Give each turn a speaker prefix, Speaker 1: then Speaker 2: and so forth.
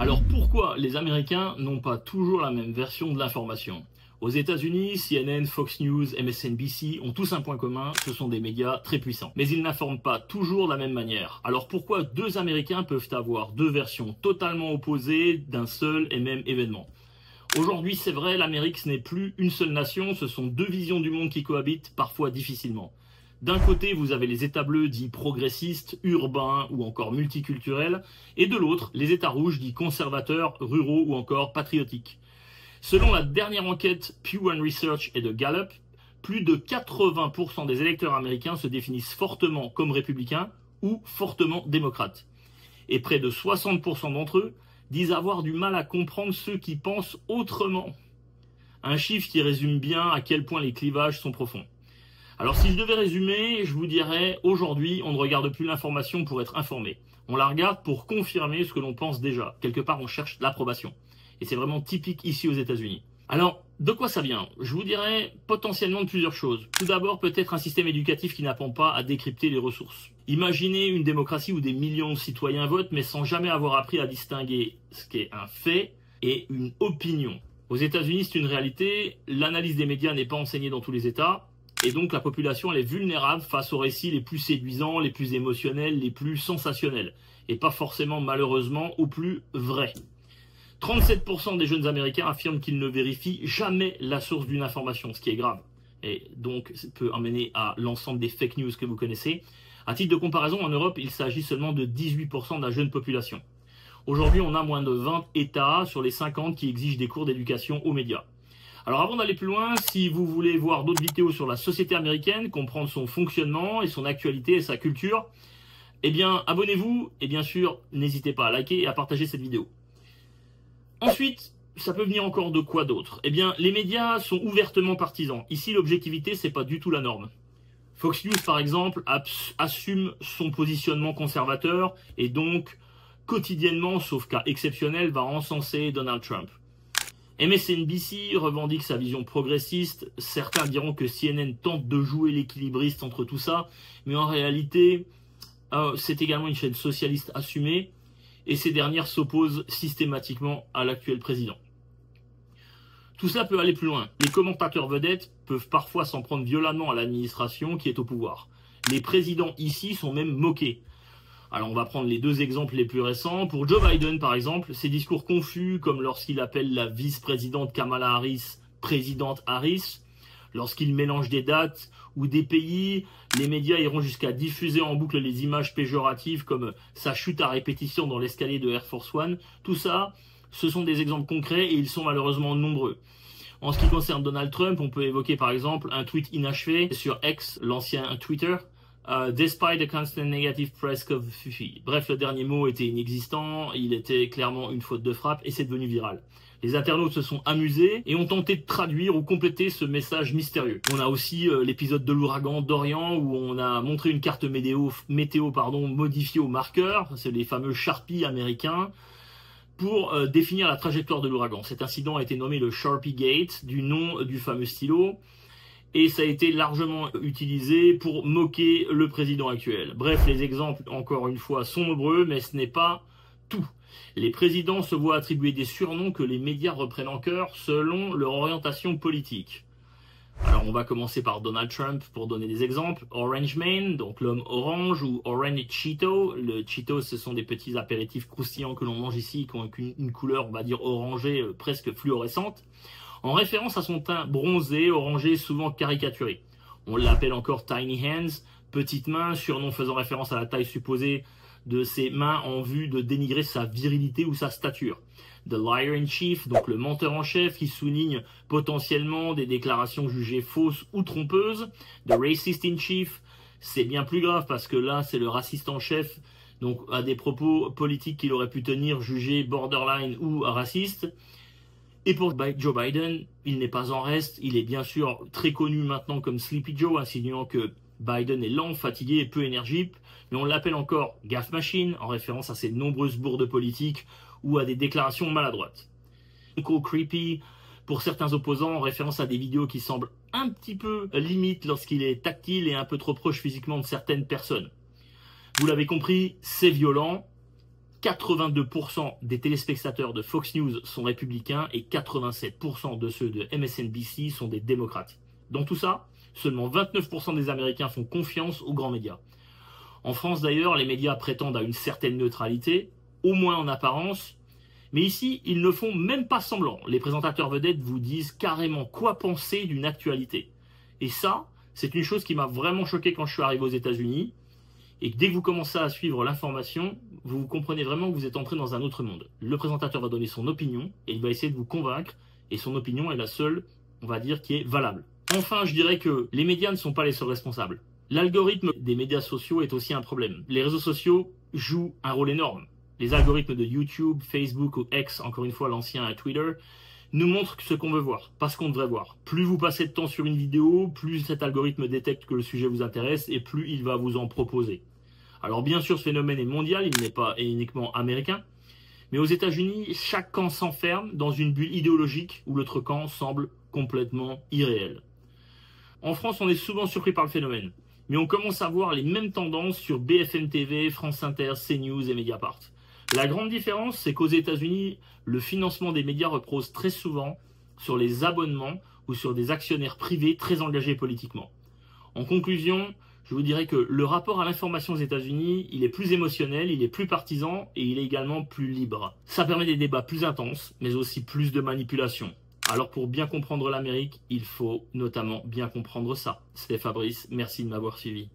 Speaker 1: Alors pourquoi les Américains n'ont pas toujours la même version de l'information? Aux États-Unis, CNN, Fox News, MSNBC ont tous un point commun, ce sont des médias très puissants. Mais ils n'informent pas toujours de la même manière. Alors pourquoi deux Américains peuvent avoir deux versions totalement opposées d'un seul et même événement? Aujourd'hui, c'est vrai, l'Amérique, ce n'est plus une seule nation, ce sont deux visions du monde qui cohabitent, parfois difficilement. D'un côté, vous avez les États bleus dits progressistes, urbains ou encore multiculturels, et de l'autre, les États rouges dits conservateurs, ruraux ou encore patriotiques. Selon la dernière enquête Pew Research et de Gallup, plus de 80% des électeurs américains se définissent fortement comme républicains ou fortement démocrates. Et près de 60% d'entre eux disent avoir du mal à comprendre ceux qui pensent autrement. Un chiffre qui résume bien à quel point les clivages sont profonds. Alors si je devais résumer, je vous dirais, aujourd'hui, on ne regarde plus l'information pour être informé. On la regarde pour confirmer ce que l'on pense déjà. Quelque part, on cherche l'approbation. Et c'est vraiment typique ici aux États-Unis. Alors, de quoi ça vient? Je vous dirais potentiellement de plusieurs choses. Tout d'abord, peut-être un système éducatif qui n'apprend pas à décrypter les ressources. Imaginez une démocratie où des millions de citoyens votent, mais sans jamais avoir appris à distinguer ce qu'est un fait et une opinion. Aux États-Unis, c'est une réalité. L'analyse des médias n'est pas enseignée dans tous les États. Et donc la population elle est vulnérable face aux récits les plus séduisants, les plus émotionnels, les plus sensationnels. Et pas forcément malheureusement aux plus vrais. 37% des jeunes américains affirment qu'ils ne vérifient jamais la source d'une information, ce qui est grave. Et donc ça peut amener à l'ensemble des fake news que vous connaissez. À titre de comparaison, en Europe, il s'agit seulement de 18% de la jeune population. Aujourd'hui, on a moins de 20 États sur les 50 qui exigent des cours d'éducation aux médias. Alors avant d'aller plus loin, si vous voulez voir d'autres vidéos sur la société américaine, comprendre son fonctionnement et son actualité et sa culture, eh bien abonnez-vous et bien sûr n'hésitez pas à liker et à partager cette vidéo. Ensuite, ça peut venir encore de quoi d'autre? Eh bien les médias sont ouvertement partisans. Ici l'objectivité c'est pas du tout la norme. Fox News par exemple assume son positionnement conservateur et donc quotidiennement, sauf cas exceptionnel, va encenser Donald Trump. MSNBC revendique sa vision progressiste, certains diront que CNN tente de jouer l'équilibriste entre tout ça, mais en réalité, c'est également une chaîne socialiste assumée, et ces dernières s'opposent systématiquement à l'actuel président. Tout cela peut aller plus loin. Les commentateurs vedettes peuvent parfois s'en prendre violemment à l'administration qui est au pouvoir. Les présidents ici sont même moqués. Alors on va prendre les deux exemples les plus récents. Pour Joe Biden par exemple, ses discours confus comme lorsqu'il appelle la vice-présidente Kamala Harris présidente Harris, lorsqu'il mélange des dates ou des pays, les médias iront jusqu'à diffuser en boucle les images péjoratives comme sa chute à répétition dans l'escalier de Air Force One. Tout ça, ce sont des exemples concrets et ils sont malheureusement nombreux. En ce qui concerne Donald Trump, on peut évoquer par exemple un tweet inachevé sur X, l'ancien Twitter, despite the constant negative press of Fifi. Bref, le dernier mot était inexistant, il était clairement une faute de frappe et c'est devenu viral. Les internautes se sont amusés et ont tenté de traduire ou compléter ce message mystérieux. On a aussi l'épisode de l'ouragan Dorian où on a montré une carte météo modifiée au marqueur, c'est les fameux Sharpies américains, pour définir la trajectoire de l'ouragan. Cet incident a été nommé le Sharpie Gate, du nom du fameux stylo. Et ça a été largement utilisé pour moquer le président actuel. Bref, les exemples, encore une fois, sont nombreux, mais ce n'est pas tout. Les présidents se voient attribuer des surnoms que les médias reprennent en cœur selon leur orientation politique. Alors, on va commencer par Donald Trump pour donner des exemples. Orange Man, donc l'homme orange, ou Orange Cheeto. Le Cheeto, ce sont des petits apéritifs croustillants que l'on mange ici, qui ont une couleur, on va dire, orangée, presque fluorescente, en référence à son teint bronzé, orangé, souvent caricaturé. On l'appelle encore Tiny Hands, petite main, surnom faisant référence à la taille supposée de ses mains en vue de dénigrer sa virilité ou sa stature. The Liar in Chief, donc le menteur en chef, qui souligne potentiellement des déclarations jugées fausses ou trompeuses. The Racist in Chief, c'est bien plus grave parce que là, c'est le raciste en chef, donc à des propos politiques qu'il aurait pu tenir jugés borderline ou racistes. Et pour Joe Biden, il n'est pas en reste, il est bien sûr très connu maintenant comme Sleepy Joe, insinuant que Biden est lent, fatigué et peu énergique, mais on l'appelle encore Gaffe Machine, en référence à ses nombreuses bourdes politiques ou à des déclarations maladroites. Creepy, pour certains opposants, en référence à des vidéos qui semblent un petit peu limite lorsqu'il est tactile et un peu trop proche physiquement de certaines personnes. Vous l'avez compris, c'est violent, 82% des téléspectateurs de Fox News sont républicains et 87% de ceux de MSNBC sont des démocrates. Dans tout ça, seulement 29% des Américains font confiance aux grands médias. En France d'ailleurs, les médias prétendent à une certaine neutralité, au moins en apparence, mais ici, ils ne font même pas semblant. Les présentateurs vedettes vous disent carrément quoi penser d'une actualité. Et ça, c'est une chose qui m'a vraiment choqué quand je suis arrivé aux États-Unis. Et dès que vous commencez à suivre l'information, vous comprenez vraiment que vous êtes entré dans un autre monde. Le présentateur va donner son opinion et il va essayer de vous convaincre. Et son opinion est la seule, on va dire, qui est valable. Enfin, je dirais que les médias ne sont pas les seuls responsables. L'algorithme des médias sociaux est aussi un problème. Les réseaux sociaux jouent un rôle énorme. Les algorithmes de YouTube, Facebook ou X, encore une fois l'ancien Twitter, nous montrent ce qu'on veut voir, pas ce qu'on devrait voir. Plus vous passez de temps sur une vidéo, plus cet algorithme détecte que le sujet vous intéresse et plus il va vous en proposer. Alors bien sûr, ce phénomène est mondial, il n'est pas uniquement américain, mais aux États-Unis, chaque camp s'enferme dans une bulle idéologique où l'autre camp semble complètement irréel. En France, on est souvent surpris par le phénomène, mais on commence à voir les mêmes tendances sur BFM TV, France Inter, CNews et Mediapart. La grande différence, c'est qu'aux États-Unis, le financement des médias repose très souvent sur les abonnements ou sur des actionnaires privés très engagés politiquement. En conclusion, je vous dirais que le rapport à l'information aux États-Unis, il est plus émotionnel, il est plus partisan et il est également plus libre. Ça permet des débats plus intenses, mais aussi plus de manipulation. Alors pour bien comprendre l'Amérique, il faut notamment bien comprendre ça. C'était Fabrice, merci de m'avoir suivi.